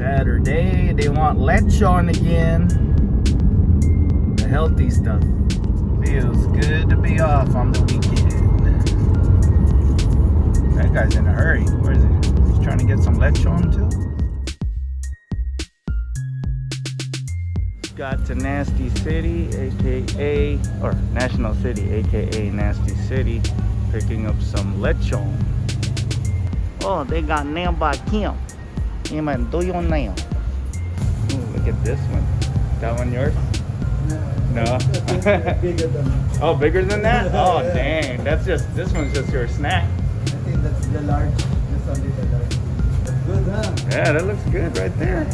Saturday, they want lechon again. The healthy stuff. Feels good to be off on the weekend. That guy's in a hurry. Where is he? He's trying to get some lechon too. Got to Nasty City, aka, or National City, aka Nasty City, picking up some lechon. Oh, they got nailed by Kim. You might do your nail. Ooh, look at this one. That one yours? No. Bigger than that. Oh, bigger than that? Oh, dang. That's just, this one's just your snack. I think that's the large. This only the large. That's good, huh? Yeah, that looks good right there.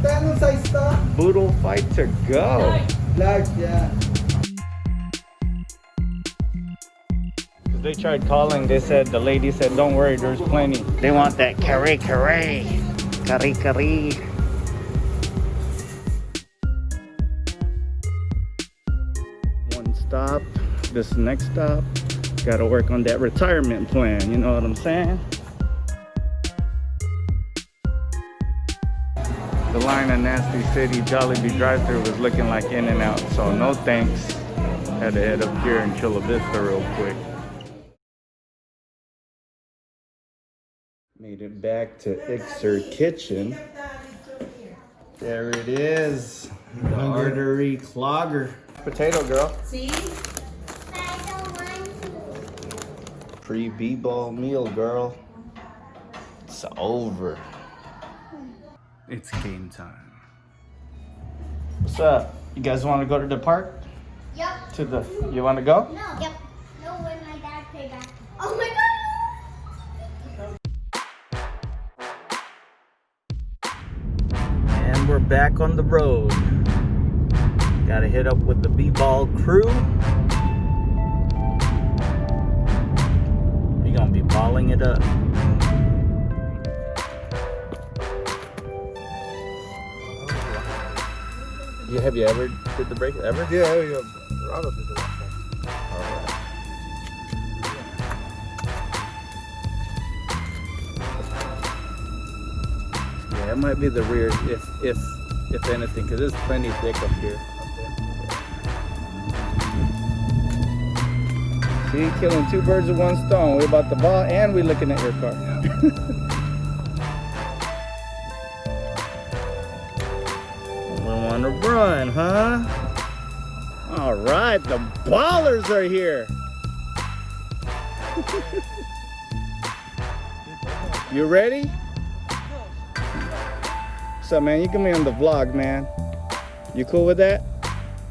Anong size to? Boodle fight to go. Large, yeah. They tried calling, they said, the lady said, don't worry, there's plenty. They want that curry. One stop, this next stop, gotta work on that retirement plan, you know what I'm saying? The line at Nasty City Jollibee drive-thru was looking like In and Out, so no thanks. Had to head up here in Chula Vista real quick. Made it back to Ixer Kitchen. There it is. The artery clogger. Potato girl. See? I don't want to. Pre-b-ball meal, girl. It's over. It's game time. What's up? You guys want to go to the park? Yep. To the, you want to go? No. Yep. No, when my dad pay back. Oh my god! And we're back on the road. Gotta hit up with the b-ball crew. We're gonna be balling it up. Have you ever did the break ever? Yeah, yeah. Rather did the last time. Yeah, it might be the rear if anything, because there's plenty thick up here. See, killing two birds with one stone. We're about the ball and we're looking at your car. We want to run, huh? All right, the ballers are here. You ready? What's up, man? You can be on the vlog, man. You cool with that?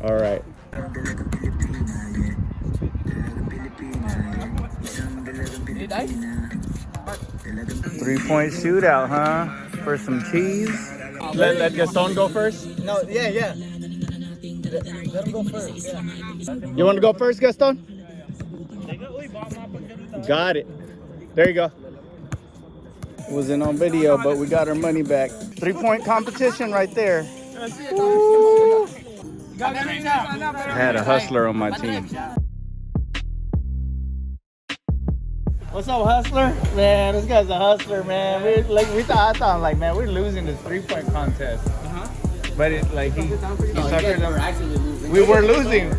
All right. 3-point shootout, huh? For some cheese. Let Gaston go first. No, yeah. Let him go first. Yeah. You want to go first, Gaston? Got it. There you go. Wasn't on video, but we got our money back. 3-point competition right there. Woo. I had a hustler on my team. What's up, hustler? Man, this guy's a hustler, man. I thought, like, man, we're losing this 3-point contest. But it, like, he suckered them. We were losing.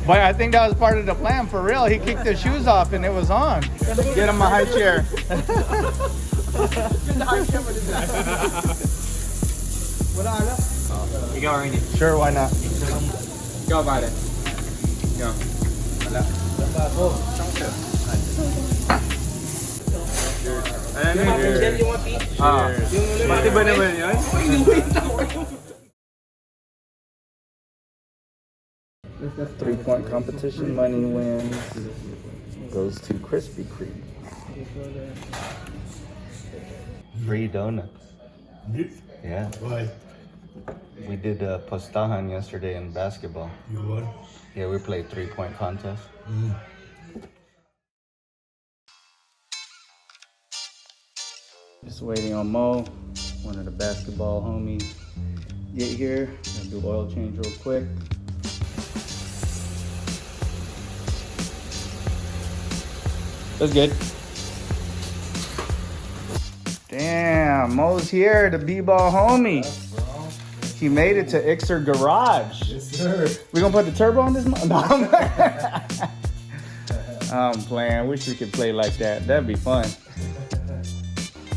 But I think that was part of the plan, for real. He kicked his shoes off and it was on. Get him a high chair. You go already. Sure, why not? Go about it. Go. Cheers. You want tea? Pati ba naman yun? Three-point competition, money wins. Goes to Krispy Kreme. Free donuts. Yeah. Why? We did postahan yesterday in basketball. You won? Yeah, we played 3-point contest. Just waiting on Mo, one of the basketball homies. Get here, gonna do oil change real quick. That's good. Damn, Mo's here, the b-ball homie. He made it to Ixer Garage. Yes, sir. We gonna put the turbo on this? No, I'm playing. Wish we could play like that. That'd be fun.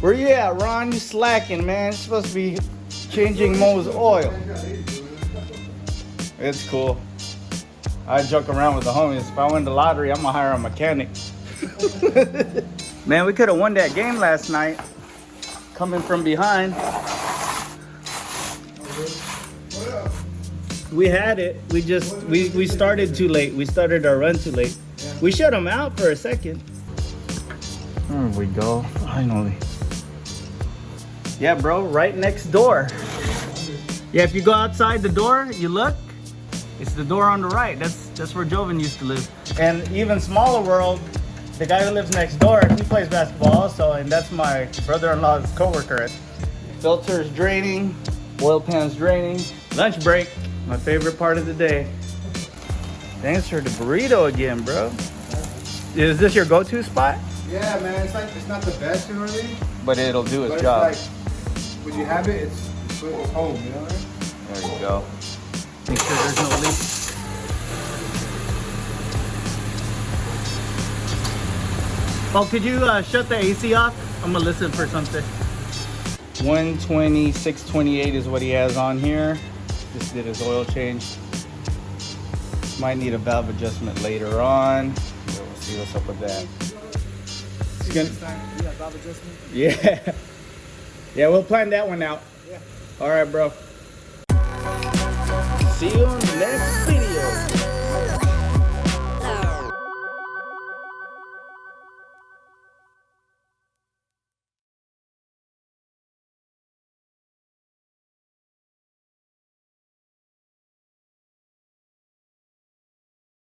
Where you at, Ron? You slacking, man. You're supposed to be changing Mo's oil. It's cool. I joke around with the homies. If I win the lottery, I'm gonna hire a mechanic. Man, we could have won that game last night. Coming from behind. We had it. We started too late. We started our run too late. We shut them out for a second. There we go. Finally. Yeah, bro. Right next door. Yeah, if you go outside the door, you look. It's the door on the right. That's where Joven used to live. And even smaller world, the guy who lives next door, he plays basketball also, and that's my brother-in-law's coworker. Filter's draining, oil pan's draining. Lunch break, my favorite part of the day. Thanks for the burrito again, bro. Is this your go-to spot? Yeah, man. It's not the best, you know what I mean? But it'll do But its it's job. like, when you have it, it's home, you know what I mean? There you go. Make sure there's no leak. Oh, could you shut the AC off? I'm gonna listen for something. 120, 628 is what he has on here. Just did his oil change. Might need a valve adjustment later on. So we'll see what's up with that. It's gonna, Valve adjustment. yeah. Yeah, we'll plan that one out. Yeah. All right, bro. See you next